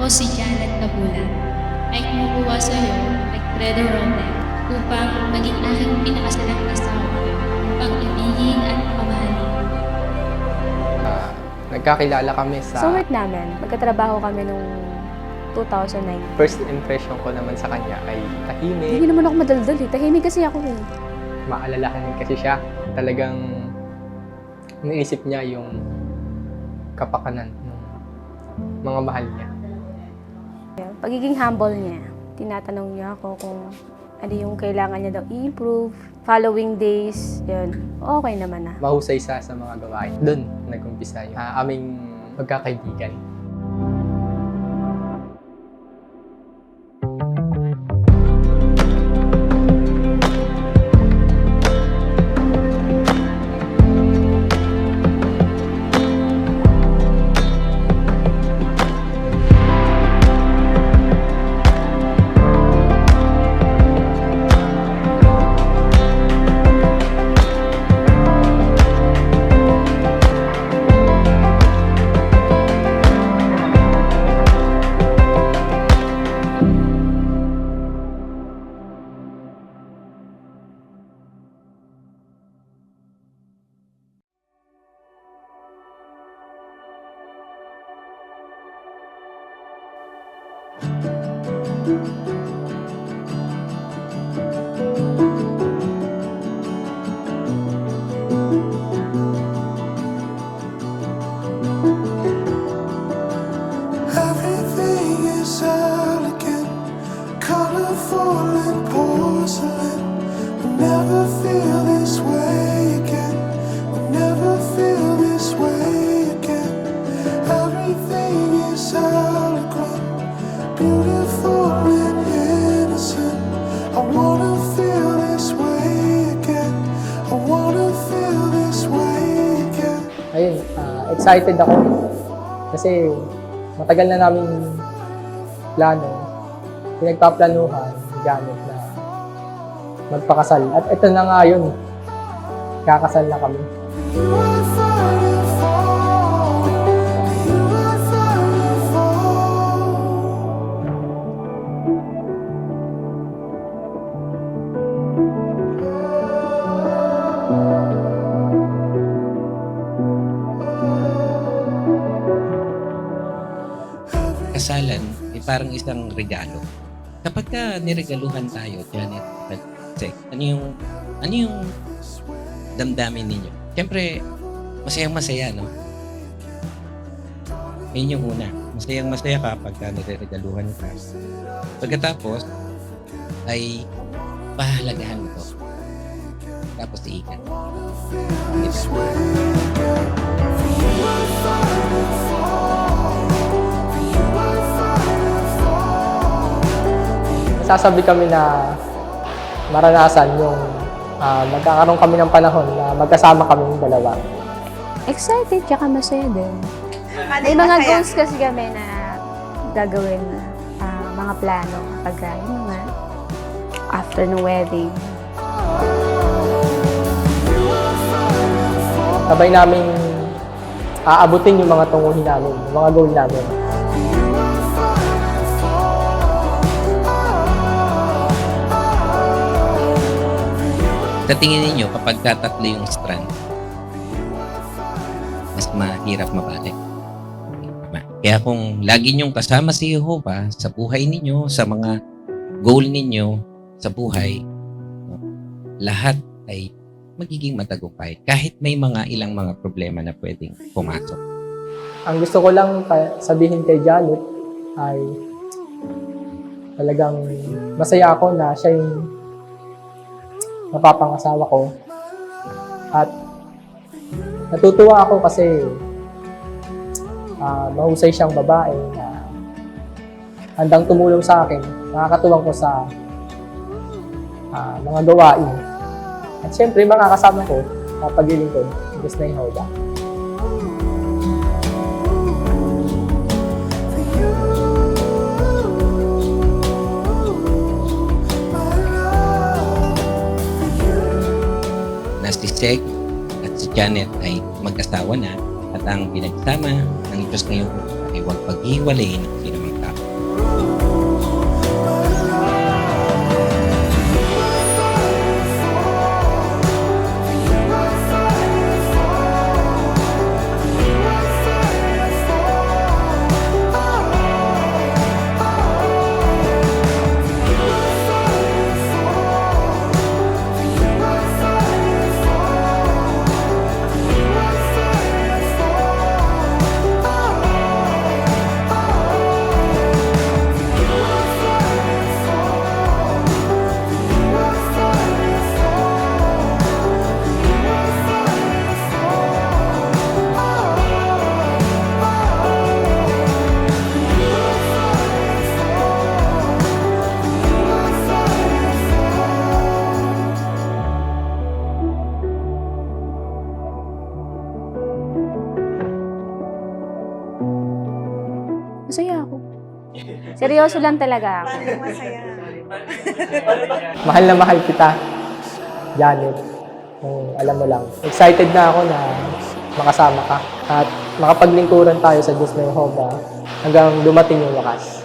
Ako si Janet Tabula ay kumukuha sa iyo at Credo Rote upang maging aking pinakasalang asawa upang ibigin at pamahalin. Nagkakilala kami Sa sa work namin, magkatrabaho kami nung 2009. first impression ko naman sa kanya ay tahimik, Hindi naman ako madaldal eh. Tahimik kasi ako eh. maalalahanin kasi siya. Talagang iniisip niya yung kapakanan ng mga mahal niya. Pagiging humble niya, tinatanong niya ako kung ano yung kailangan niya daw i-improve. Following days, yun, okay naman na. Mahusay sa mga gawain. Doon nag-umpisa yung aming magkakaibigan. Everything is elegant, colorful and porcelain. We'll never feel this way again. We'll never feel this way again. Everything is eloquent, beautiful and innocent. I wanna feel this way again. I wanna feel this way again. Ayun, excited ako kasi matagal na namin plano, pinagpaplanuhan gamit na magpakasal. At ito na nga yun, kakasal na kami. You are fighting for, you are fighting for. Kasalan ay parang isang regalo. Kapag ka niregaluhan tayo, Janet, at Sek, ano yung damdamin ninyo? Siyempre, masayang-masaya, no? Yun yung una. Masayang-masaya kapag ka niregaluhan ka. Pagkatapos, ay pahalagahan mo to. Tapos iikan. This way again. You are fighting for, you are fighting for. Nasasabi kami na maranasan yung magkakaroon kami ng panahon na magkasama kaming dalawa. Excited, tsaka masaya din. May mga goals kasi kami na gagawin, mga plano pagka, yun nga, after the wedding. Sabay namin aabutin yung mga tunguhin namin, yung mga goal namin. Sa tingin ninyo, kapag tatlo yung strand, mas mahirap mabalik. Kaya kung lagi nyong kasama si Jehovah sa buhay ninyo, sa mga goal ninyo sa buhay, lahat ay magiging matagumpay. Kahit may ilang mga problema na pwedeng pumasok. Ang gusto ko lang sabihin kay Janet ay talagang masaya ako na siya yung mapapangasawa ko. At natutuwa ako kasi mahusay siyang babae na handang tumulong sa akin. Nakakatuwang ko sa mga gawain. At syempre, makakasama ko sa paglilingkod ng Diyos na Jehovah. Na si Sek at si Janet ay mag-asawa na at ang pinagsama ng Diyos ngayon ay huwag paghiwalay ng sinumang tao. Seryoso lang talaga ako. Paano masaya? Mahal na mahal kita, Janet. Kung alam mo lang. Excited na ako na makasama ka at makapaglingkuran tayo sa Diyos ng Jehovah hanggang dumating yung wakas.